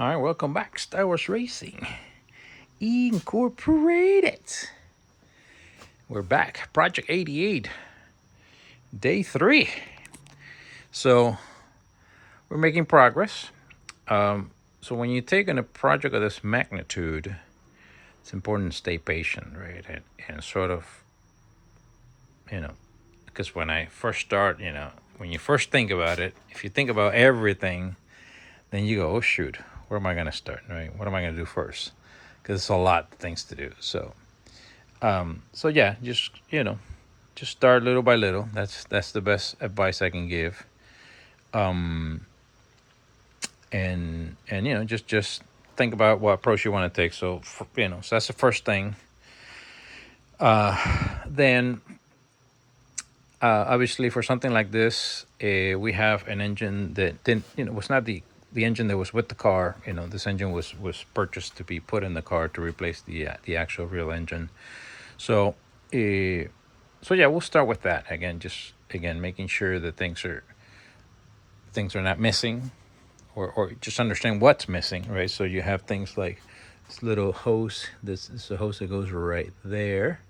All right, welcome back, Star Wars Racing Incorporated. We're back, Project 88, day 3. So we're making progress. So when you take on a project of this magnitude, it's important to stay patient, right? And sort of, because when I first start, when you first think about it, if you think about everything, then you go, oh shoot, where am I going to start, right? What am I going to do first? Because it's a lot of things to do. So yeah, just start little by little. That's the best advice I can give. And just think about what approach you want to take. So that's the first thing. Then obviously for something like this, we have an engine that didn't, was not the engine that was with the car. This engine was purchased to be put in the car to replace the actual real engine. So yeah, we'll start with that again. Just again making sure that things are not missing, or just understand what's missing, right? So you have things like this little hose. This is a hose that goes right there,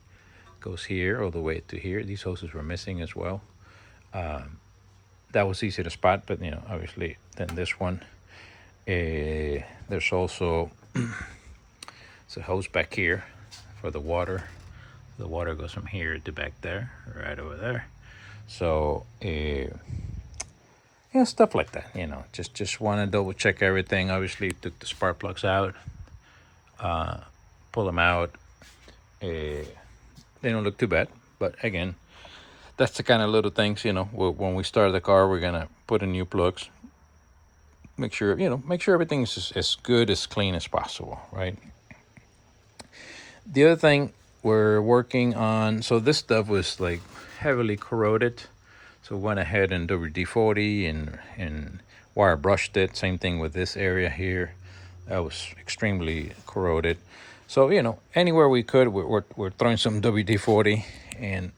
goes here all the way to here. These hoses were missing as well. That was easy to spot, but obviously then this one. There's also it's a hose back here for the water. The water goes from here to back there, right over there. So stuff like that. Just want to double check everything. Obviously, took the spark plugs out, pull them out. They don't look too bad, but again, that's the kind of little things. When we start the car, we're gonna put in new plugs. Make sure everything's as good, as clean as possible, right? The other thing we're working on, so this stuff was like heavily corroded, so we went ahead and WD-40 and wire brushed it. Same thing with this area here, that was extremely corroded. So anywhere we could, we're throwing some WD-40 and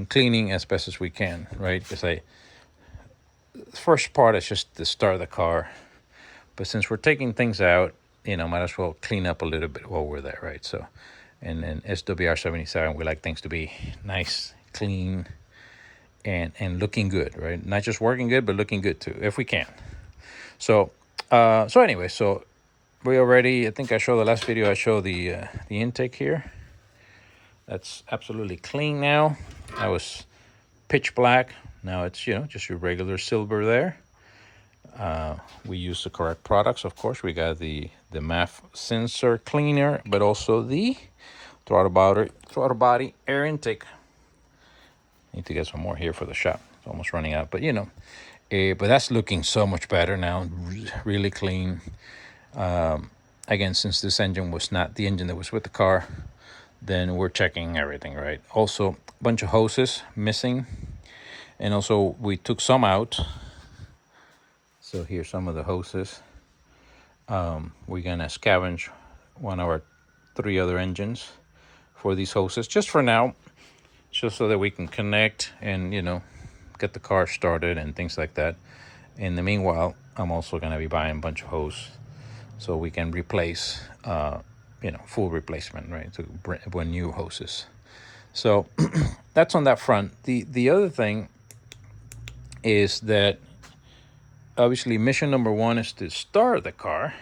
cleaning as best as we can, right? Because the first part is just to start the car, but since we're taking things out, might as well clean up a little bit while we're there, right? So, and then SWR 77, we like things to be nice, clean, and looking good, right? Not just working good, but looking good too, if we can. So anyway, so we already, I think I showed the last video, I showed the intake here. That's absolutely clean now. That was pitch black. Now it's, just your regular silver there. We use the correct products, of course. We got the MAF sensor cleaner, but also the throttle body air intake. Need to get some more here for the shop. It's almost running out, but but that's looking so much better now. Really clean. Again, since this engine was not the engine that was with the car, then we're checking everything, right? Also, a bunch of hoses missing, and also we took some out. So here's some of the hoses. We're gonna scavenge one of our 3 other engines for these hoses, just for now, just so that we can connect and get the car started and things like that. In the meanwhile, I'm also gonna be buying a bunch of hose so we can replace, full replacement, right? So when new hoses. So that's on that front. The other thing is that obviously mission number 1 is to start the car.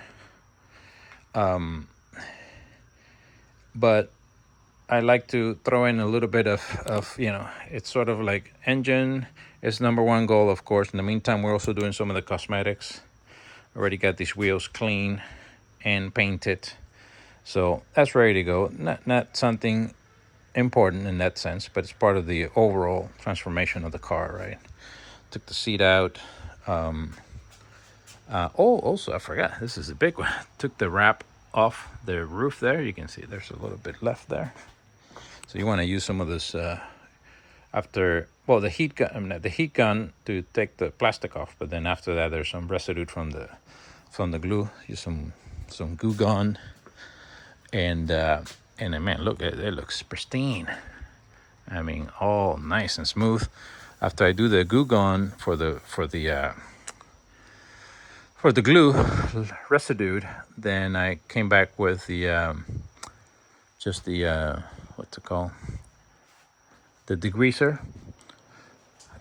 But I like to throw in a little bit of it's sort of like engine is number 1 goal, of course. In the meantime, we're also doing some of the cosmetics. Already got these wheels clean and painted. So that's ready to go. Not something important in that sense, but it's part of the overall transformation of the car, right? Took the seat out. Also, I forgot, this is a big one. Took the wrap off the roof there. You can see there's a little bit left there. So you want to use some of this after, well, the heat gun to take the plastic off. But then after that, there's some residue from the glue. Use some Goo Gone, and then, man, look, it looks pristine. I mean, all nice and smooth. After I do the Goo Gone for the for the glue residue, then I came back with the just the what's it called, the degreaser,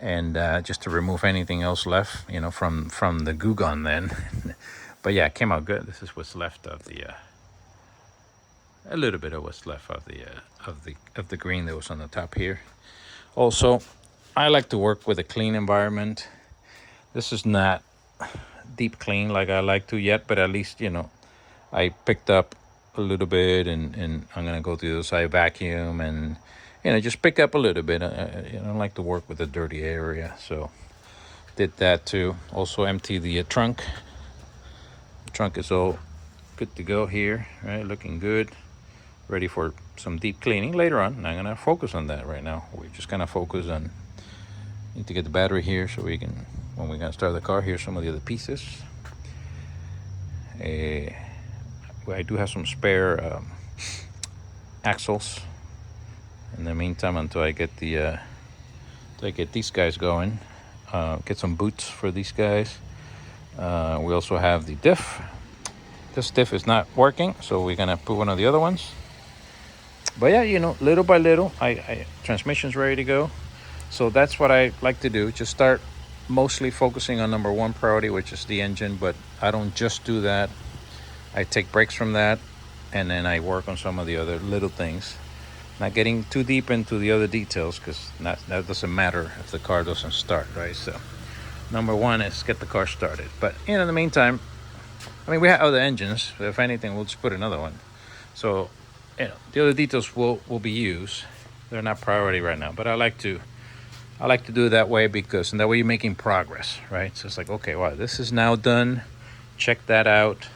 and just to remove anything else left, you know, from the goo gun then. But yeah, it came out good. This is what's left of the a little bit of what's left of the green that was on the top here. Also, I like to work with a clean environment. This is not deep clean like I like to yet, but at least, you know, I picked up a little bit, and I'm gonna go through this. I vacuum and, you know, just pick up a little bit. I don't like to work with a dirty area, so did that too. Also empty the trunk. The trunk is all good to go here, right? Looking good, ready for some deep cleaning later on. I'm gonna focus on that right now. We're just gonna focus on, need to get the battery here so we can, when we're gonna start the car, here's some of the other pieces. I do have some spare axles in the meantime until I get the these guys going. Get some boots for these guys. We also have the diff. This diff is not working, so we're gonna put one of the other ones. But yeah, you know, little by little, transmission's ready to go. So that's what I like to do. Just start mostly focusing on number one priority, which is the engine. But I don't just do that. I take breaks from that, and then I work on some of the other little things. Not getting too deep into the other details, because that doesn't matter if the car doesn't start, right? So number one is get the car started. But, you know, in the meantime, I mean, we have other engines. If anything, we'll just put another one. So, you know, the other details will be used. They're not priority right now, but I like to do it that way, because, and that way you're making progress, right? So it's like, okay, wow, this is now done. Check that out.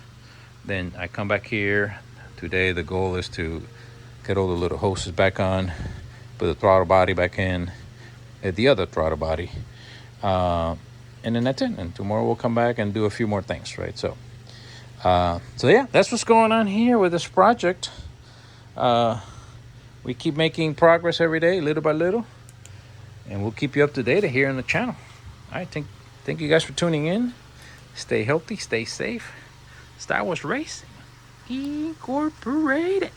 Then I come back here. Today the goal is to get all the little hoses back on, put the throttle body back in, the other throttle body, and then that's it. And tomorrow we'll come back and do a few more things, right? So yeah, that's what's going on here with this project. We keep making progress every day, little by little, and we'll keep you up to date here on the channel. All right, thank you guys for tuning in. Stay healthy, stay safe. Star Wars Racing Incorporated.